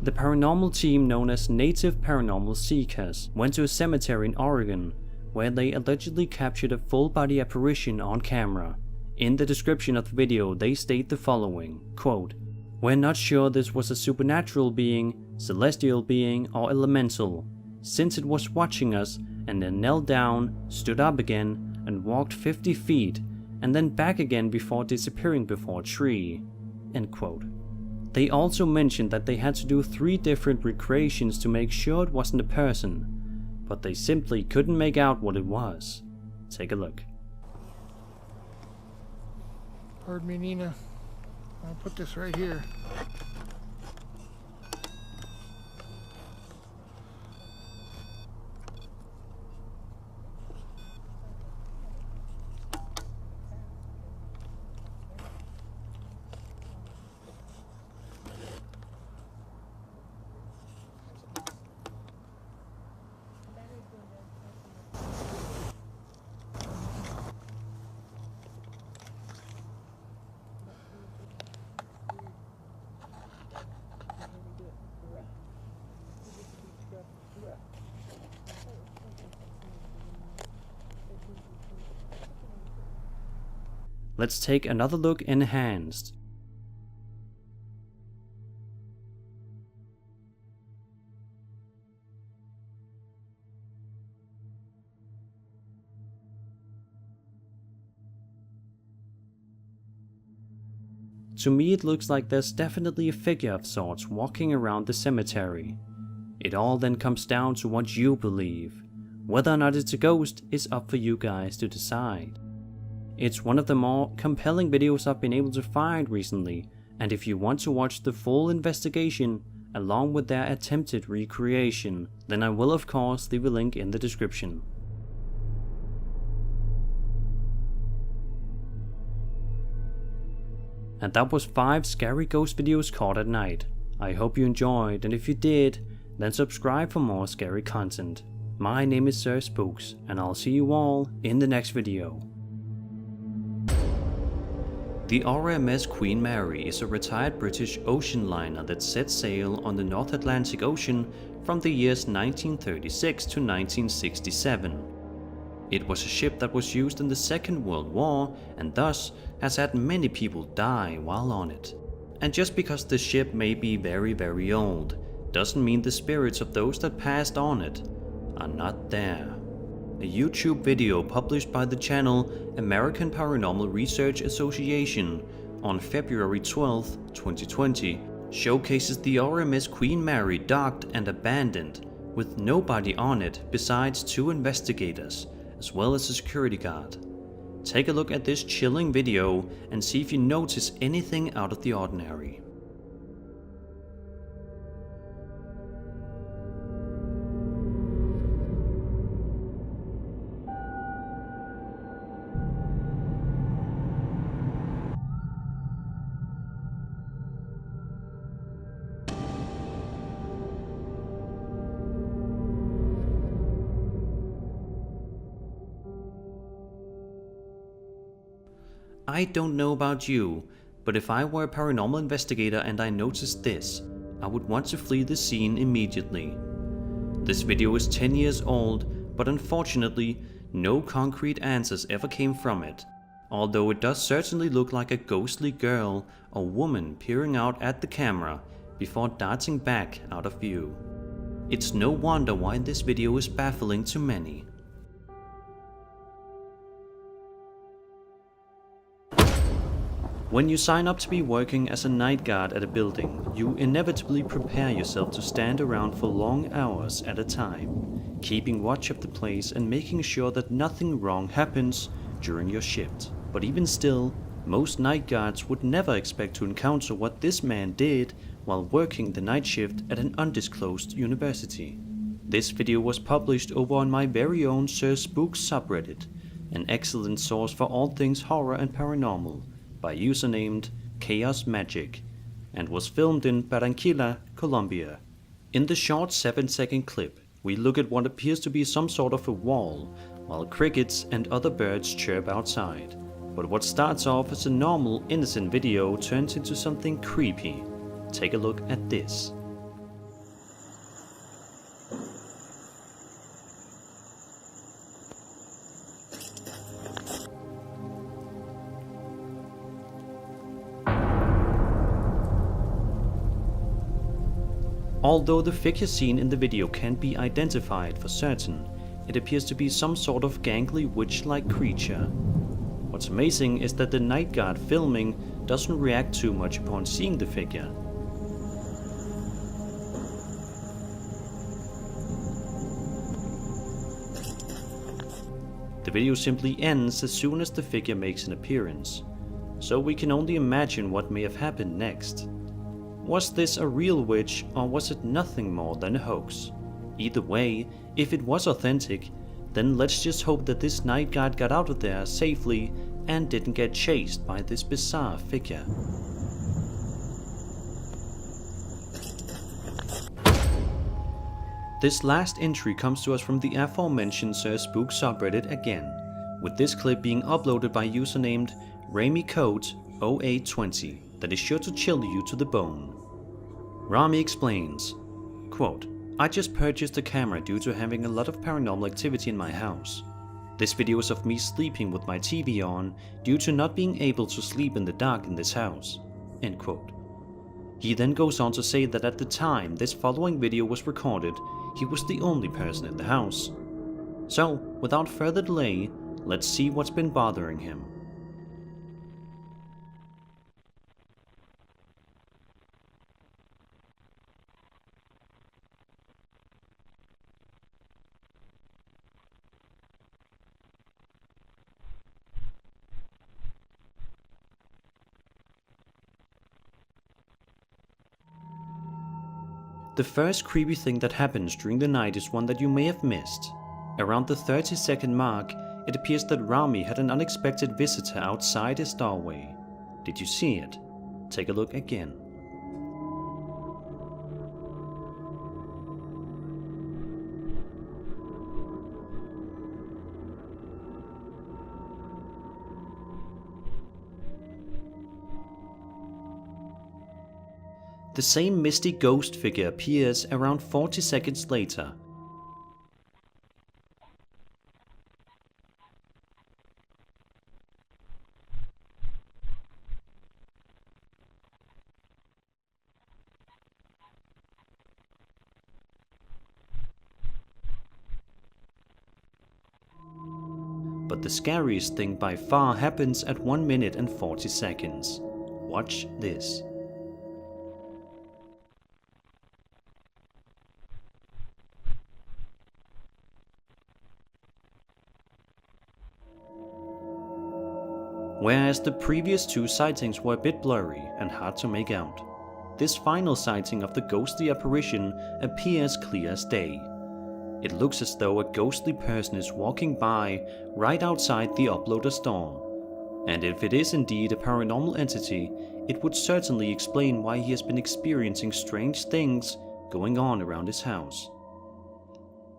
The paranormal team known as Native Paranormal Seekers went to a cemetery in Oregon where they allegedly captured a full-body apparition on camera. In the description of the video, they state the following, quote, "We're not sure this was a supernatural being, celestial being, or elemental, since it was watching us and then knelt down, stood up again, and walked 50 feet, and then back again before disappearing before a tree." End quote. They also mentioned that they had to do 3 different recreations to make sure it wasn't a person, but they simply couldn't make out what it was. Take a look. Pardon me, Nina. I'll put this right here. Let's take another look enhanced. To me it looks like there's definitely a figure of sorts walking around the cemetery. It all then comes down to what you believe. Whether or not it's a ghost is up for you guys to decide. It's one of the more compelling videos I've been able to find recently, and if you want to watch the full investigation along with their attempted recreation, then I will of course leave a link in the description. And that was 5 scary ghost videos caught at night. I hope you enjoyed, and if you did, then subscribe for more scary content. My name is Sir Spooks, and I'll see you all in the next video. The RMS Queen Mary is a retired British ocean liner that set sail on the North Atlantic Ocean from the years 1936 to 1967. It was a ship that was used in the Second World War and thus has had many people die while on it. And just because the ship may be very old, doesn't mean the spirits of those that passed on it are not there. A YouTube video published by the channel American Paranormal Research Association on February 12, 2020 showcases the RMS Queen Mary docked and abandoned with nobody on it besides 2 investigators as well as a security guard. Take a look at this chilling video and see if you notice anything out of the ordinary. I don't know about you, but if I were a paranormal investigator and I noticed this, I would want to flee the scene immediately. This video is 10 years old, but unfortunately, no concrete answers ever came from it, although it does certainly look like a ghostly girl or woman peering out at the camera before darting back out of view. It's no wonder why this video is baffling to many. When you sign up to be working as a night guard at a building, you inevitably prepare yourself to stand around for long hours at a time, keeping watch of the place and making sure that nothing wrong happens during your shift. But even still, most night guards would never expect to encounter what this man did while working the night shift at an undisclosed university. This video was published over on my very own Sir Spooks subreddit, an excellent source for all things horror and paranormal, by user named Chaos Magic, and was filmed in Barranquilla, Colombia. In the short 7-second clip, we look at what appears to be some sort of a wall, while crickets and other birds chirp outside. But what starts off as a normal, innocent video turns into something creepy. Take a look at this. Although the figure seen in the video can't be identified for certain, it appears to be some sort of gangly witch-like creature. What's amazing is that the night guard filming doesn't react too much upon seeing the figure. The video simply ends as soon as the figure makes an appearance, so we can only imagine what may have happened next. Was this a real witch, or was it nothing more than a hoax? Either way, if it was authentic, then let's just hope that this night guard got out of there safely and didn't get chased by this bizarre figure. This last entry comes to us from the aforementioned Sir Spook subreddit again, with this clip being uploaded by user named RamyCode0820 that is sure to chill you to the bone. Rami explains, quote, "I just purchased a camera due to having a lot of paranormal activity in my house. This video is of me sleeping with my TV on due to not being able to sleep in the dark in this house." End quote. He then goes on to say that at the time this following video was recorded, he was the only person in the house. So, without further delay, let's see what's been bothering him. The first creepy thing that happens during the night is one that you may have missed. Around the 30-second mark, it appears that Rami had an unexpected visitor outside his doorway. Did you see it? Take a look again. The same misty ghost figure appears around 40 seconds later. But the scariest thing by far happens at 1 minute and 40 seconds. Watch this. Whereas the previous two sightings were a bit blurry and hard to make out, this final sighting of the ghostly apparition appears clear as day. It looks as though a ghostly person is walking by right outside the uploader's door. And if it is indeed a paranormal entity, it would certainly explain why he has been experiencing strange things going on around his house.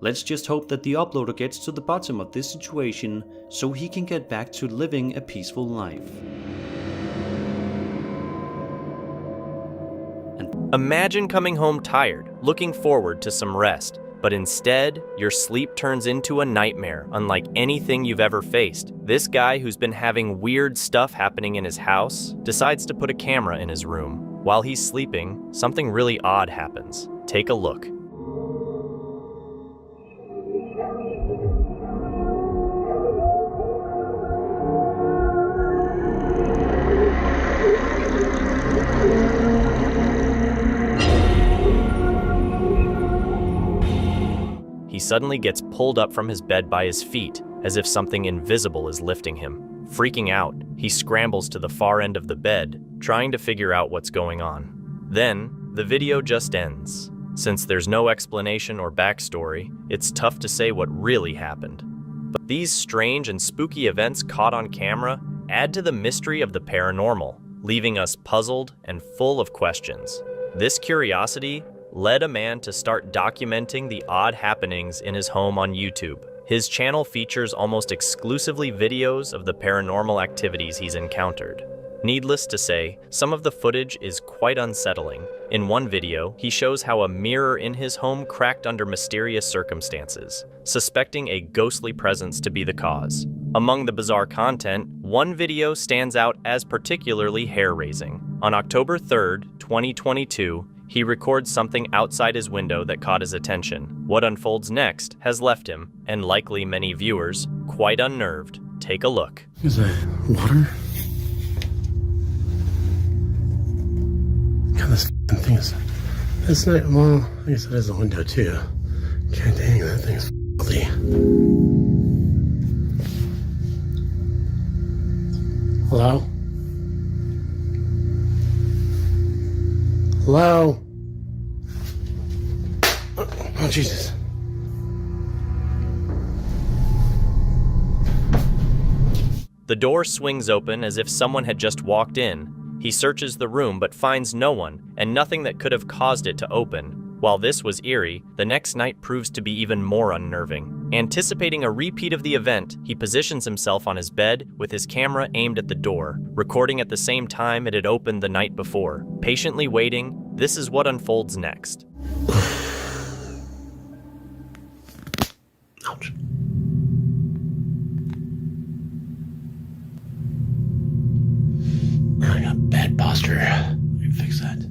Let's just hope that the uploader gets to the bottom of this situation so he can get back to living a peaceful life. Imagine coming home tired, looking forward to some rest, but instead, your sleep turns into a nightmare unlike anything you've ever faced. This guy who's been having weird stuff happening in his house decides to put a camera in his room. While he's sleeping, something really odd happens. Take a look. He suddenly gets pulled up from his bed by his feet, as if something invisible is lifting him. Freaking out, he scrambles to the far end of the bed, trying to figure out what's going on. Then, the video just ends. Since there's no explanation or backstory, it's tough to say what really happened. But these strange and spooky events caught on camera add to the mystery of the paranormal, leaving us puzzled and full of questions. This curiosity led a man to start documenting the odd happenings in his home on YouTube. His channel features almost exclusively videos of the paranormal activities he's encountered. Needless to say, some of the footage is quite unsettling. In one video, he shows how a mirror in his home cracked under mysterious circumstances, suspecting a ghostly presence to be the cause. Among the bizarre content, one video stands out as particularly hair-raising. On October 3rd, 2022, He records something outside his window that caught his attention. What unfolds next has left him, and likely many viewers, quite unnerved. Take a look. Is that water? God, this thing is... It's not... Well, I guess it is a window, too. God dang, that thing's filthy. Hello? Hello? Oh, Jesus. The door swings open as if someone had just walked in. He searches the room but finds no one, and nothing that could have caused it to open. While this was eerie, the next night proves to be even more unnerving. Anticipating a repeat of the event, he positions himself on his bed with his camera aimed at the door, recording at the same time it had opened the night before. Patiently waiting, this is what unfolds next. Ouch. I got bad posture. I can fix that.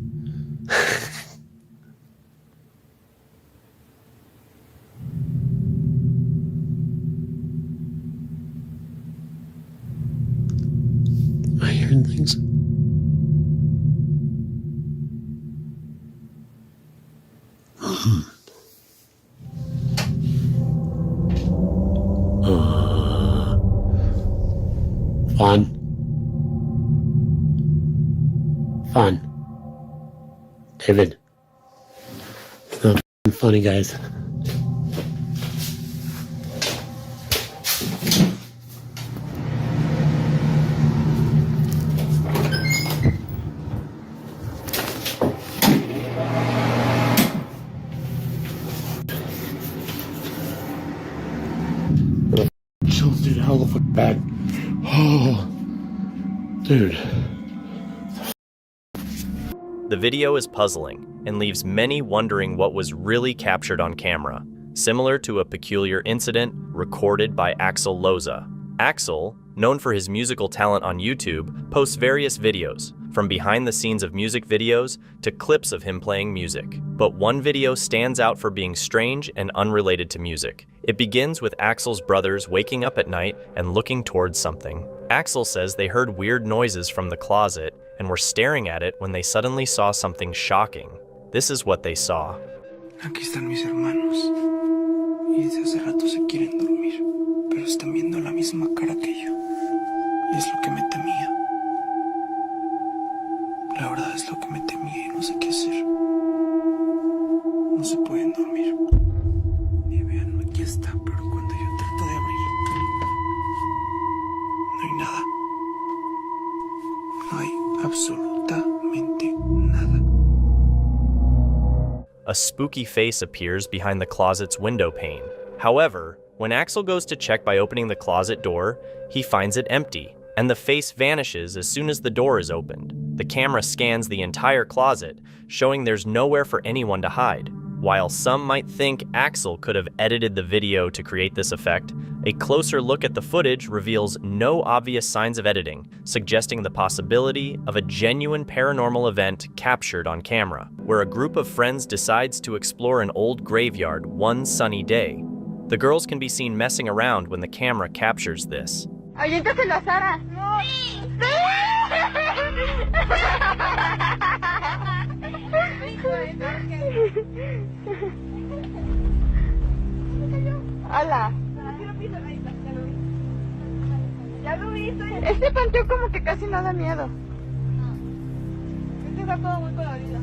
Am I hearing things? Fun. David. It's not funny, guys. Chills, dude, how the fuck bad. Oh, dude. The video is puzzling and leaves many wondering what was really captured on camera, similar to a peculiar incident recorded by Axel Loza. Axel, known for his musical talent on YouTube, posts various videos, from behind the scenes of music videos to clips of him playing music. But one video stands out for being strange and unrelated to music. It begins with Axel's brothers waking up at night and looking towards something. Axel says they heard weird noises from the closet and were staring at it when they suddenly saw something shocking. This is what they saw. Aquí están mis hermanos y desde hace rato se quieren dormir, pero están viendo la misma cara que yo. Y es lo que me temía. La verdad es lo que me temía y no sé qué hacer. No se pueden dormir. Y vean, aquí está, pero cuando yo trato de abrir, no hay nada. No hay absolutamente nada. A spooky face appears behind the closet's window pane. However, when Axel goes to check by opening the closet door, he finds it empty, and the face vanishes as soon as the door is opened. The camera scans the entire closet, showing there's nowhere for anyone to hide. While some might think Axel could have edited the video to create this effect, a closer look at the footage reveals no obvious signs of editing, suggesting the possibility of a genuine paranormal event captured on camera, where a group of friends decides to explore an old graveyard one sunny day. The girls can be seen messing around when the camera captures this. Aviéntaselo a Sara. No. Hola. Ya lo vi. Este panteón como que casi no da miedo. Este está todo muy colorido.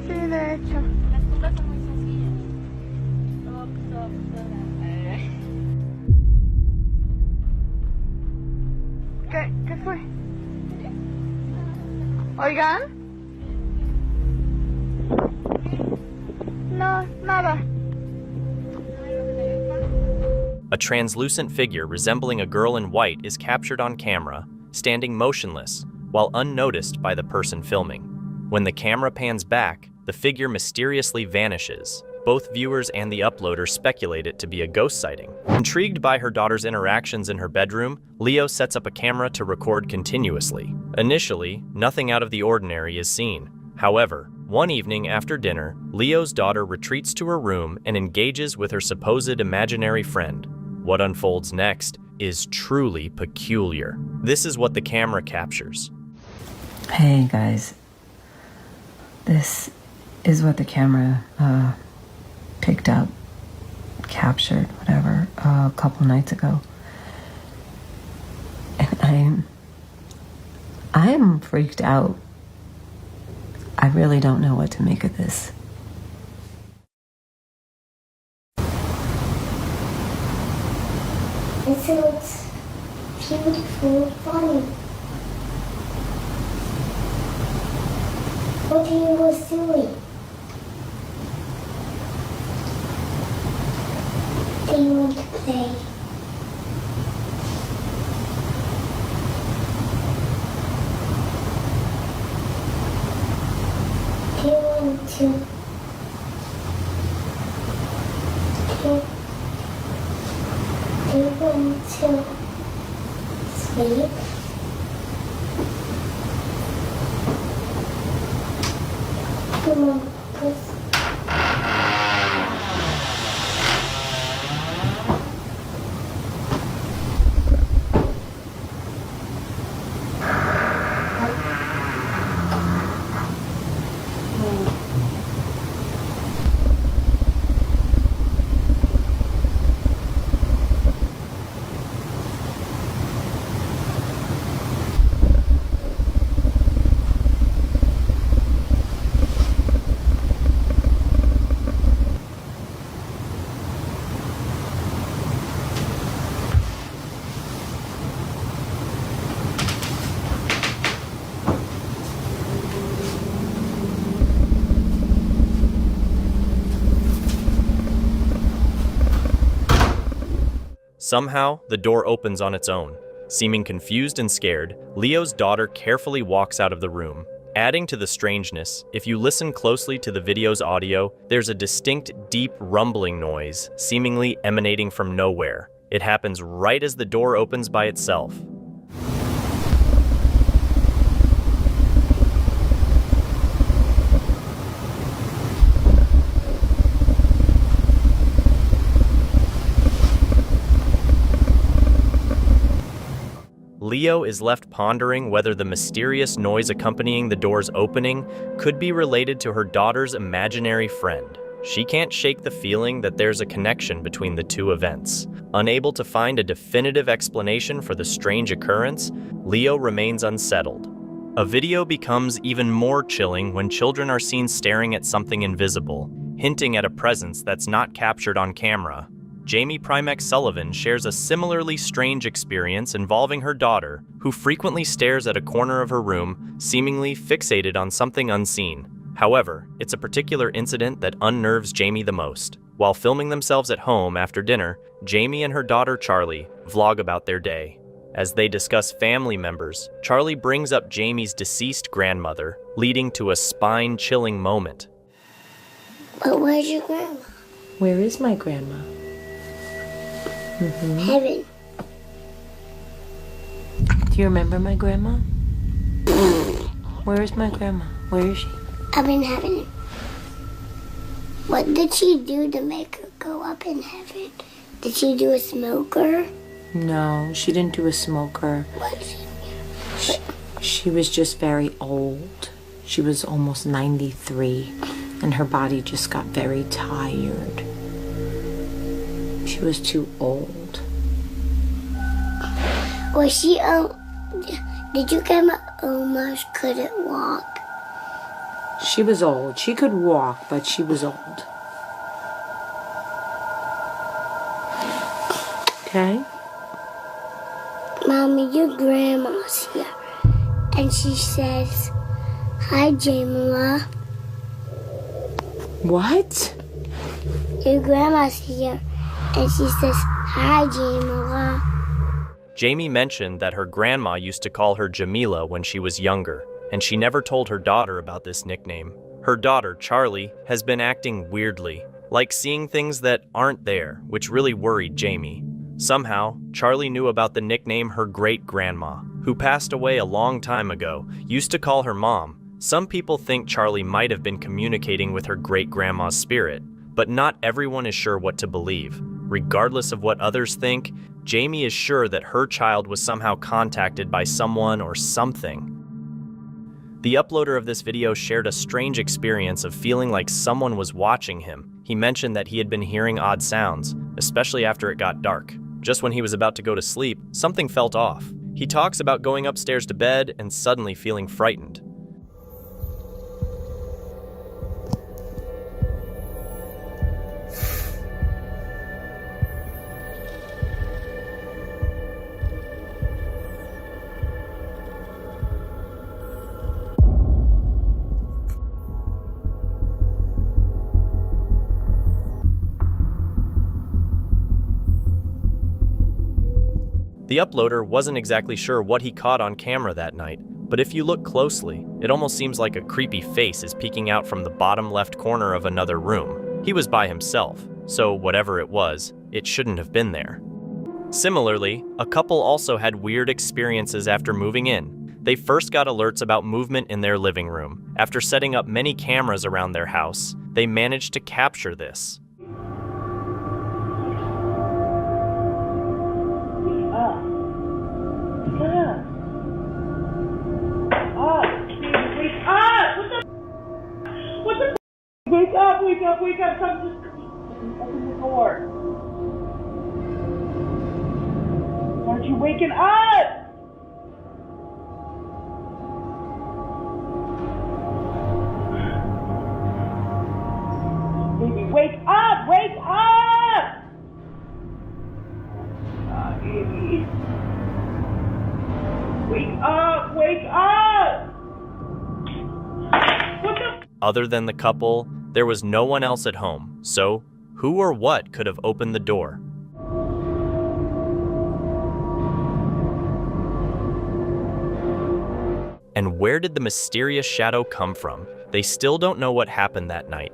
Sí, de hecho. Las tumbas son muy sencillas. ¿Qué fue? ¿Oigan? No, nada. A translucent figure resembling a girl in white is captured on camera, standing motionless, while unnoticed by the person filming. When the camera pans back, the figure mysteriously vanishes. Both viewers and the uploader speculate it to be a ghost sighting. Intrigued by her daughter's interactions in her bedroom, Leo sets up a camera to record continuously. Initially, nothing out of the ordinary is seen. However, one evening after dinner, Leo's daughter retreats to her room and engages with her supposed imaginary friend. What unfolds next is truly peculiar. This is what the camera captures. Hey guys, this is what the camera picked up, captured, whatever, a couple nights ago. And I am freaked out. I really don't know what to make of this. And so it's beautiful and funny. What are you guys doing? Do you want to play? Do you want to? Do you want to sleep? Come on, please. Somehow, the door opens on its own. Seeming confused and scared, Leo's daughter carefully walks out of the room. Adding to the strangeness, if you listen closely to the video's audio, there's a distinct, deep rumbling noise, seemingly emanating from nowhere. It happens right as the door opens by itself. Leo is left pondering whether the mysterious noise accompanying the door's opening could be related to her daughter's imaginary friend. She can't shake the feeling that there's a connection between the two events. Unable to find a definitive explanation for the strange occurrence, Leo remains unsettled. A video becomes even more chilling when children are seen staring at something invisible, hinting at a presence that's not captured on camera. Jamie Primex Sullivan shares a similarly strange experience involving her daughter, who frequently stares at a corner of her room, seemingly fixated on something unseen. However, it's a particular incident that unnerves Jamie the most. While filming themselves at home after dinner, Jamie and her daughter Charlie vlog about their day. As they discuss family members, Charlie brings up Jamie's deceased grandmother, leading to a spine-chilling moment. But where's your grandma? Where is my grandma? Heaven. Do you remember my grandma? Where is my grandma? Where is she? Up in heaven. What did she do to make her go up in heaven? Did she do a smoker? No, she didn't do a smoker. What? She was just very old. She was almost 93, and her body just got very tired. She was too old. Was she, did your grandma almost couldn't walk? She was old. She could walk, but she was old. Okay? Mommy, your grandma's here. And she says, "Hi, Jamila." What? Your grandma's here. And she says, "Hi, Jamila." Jamie mentioned that her grandma used to call her Jamila when she was younger, and she never told her daughter about this nickname. Her daughter, Charlie, has been acting weirdly, like seeing things that aren't there, which really worried Jamie. Somehow, Charlie knew about the nickname her great-grandma, who passed away a long time ago, used to call her mom, Some people think Charlie might have been communicating with her great-grandma's spirit, but not everyone is sure what to believe. Regardless of what others think, Jamie is sure that her child was somehow contacted by someone or something. The uploader of this video shared a strange experience of feeling like someone was watching him. He mentioned that he had been hearing odd sounds, especially after it got dark. Just when he was about to go to sleep, something felt off. He talks about going upstairs to bed and suddenly feeling frightened. The uploader wasn't exactly sure what he caught on camera that night, but if you look closely, it almost seems like a creepy face is peeking out from the bottom left corner of another room. He was by himself, so whatever it was, it shouldn't have been there. Similarly, a couple also had weird experiences after moving in. They first got alerts about movement in their living room. After setting up many cameras around their house, they managed to capture this. Wake up, come, just open the door. Aren't you waking up? Baby, wake up, wake up! Baby. Wake up, wake up! What the? Other than the couple, there was no one else at home, so who or what could have opened the door? And where did the mysterious shadow come from? They still don't know what happened that night.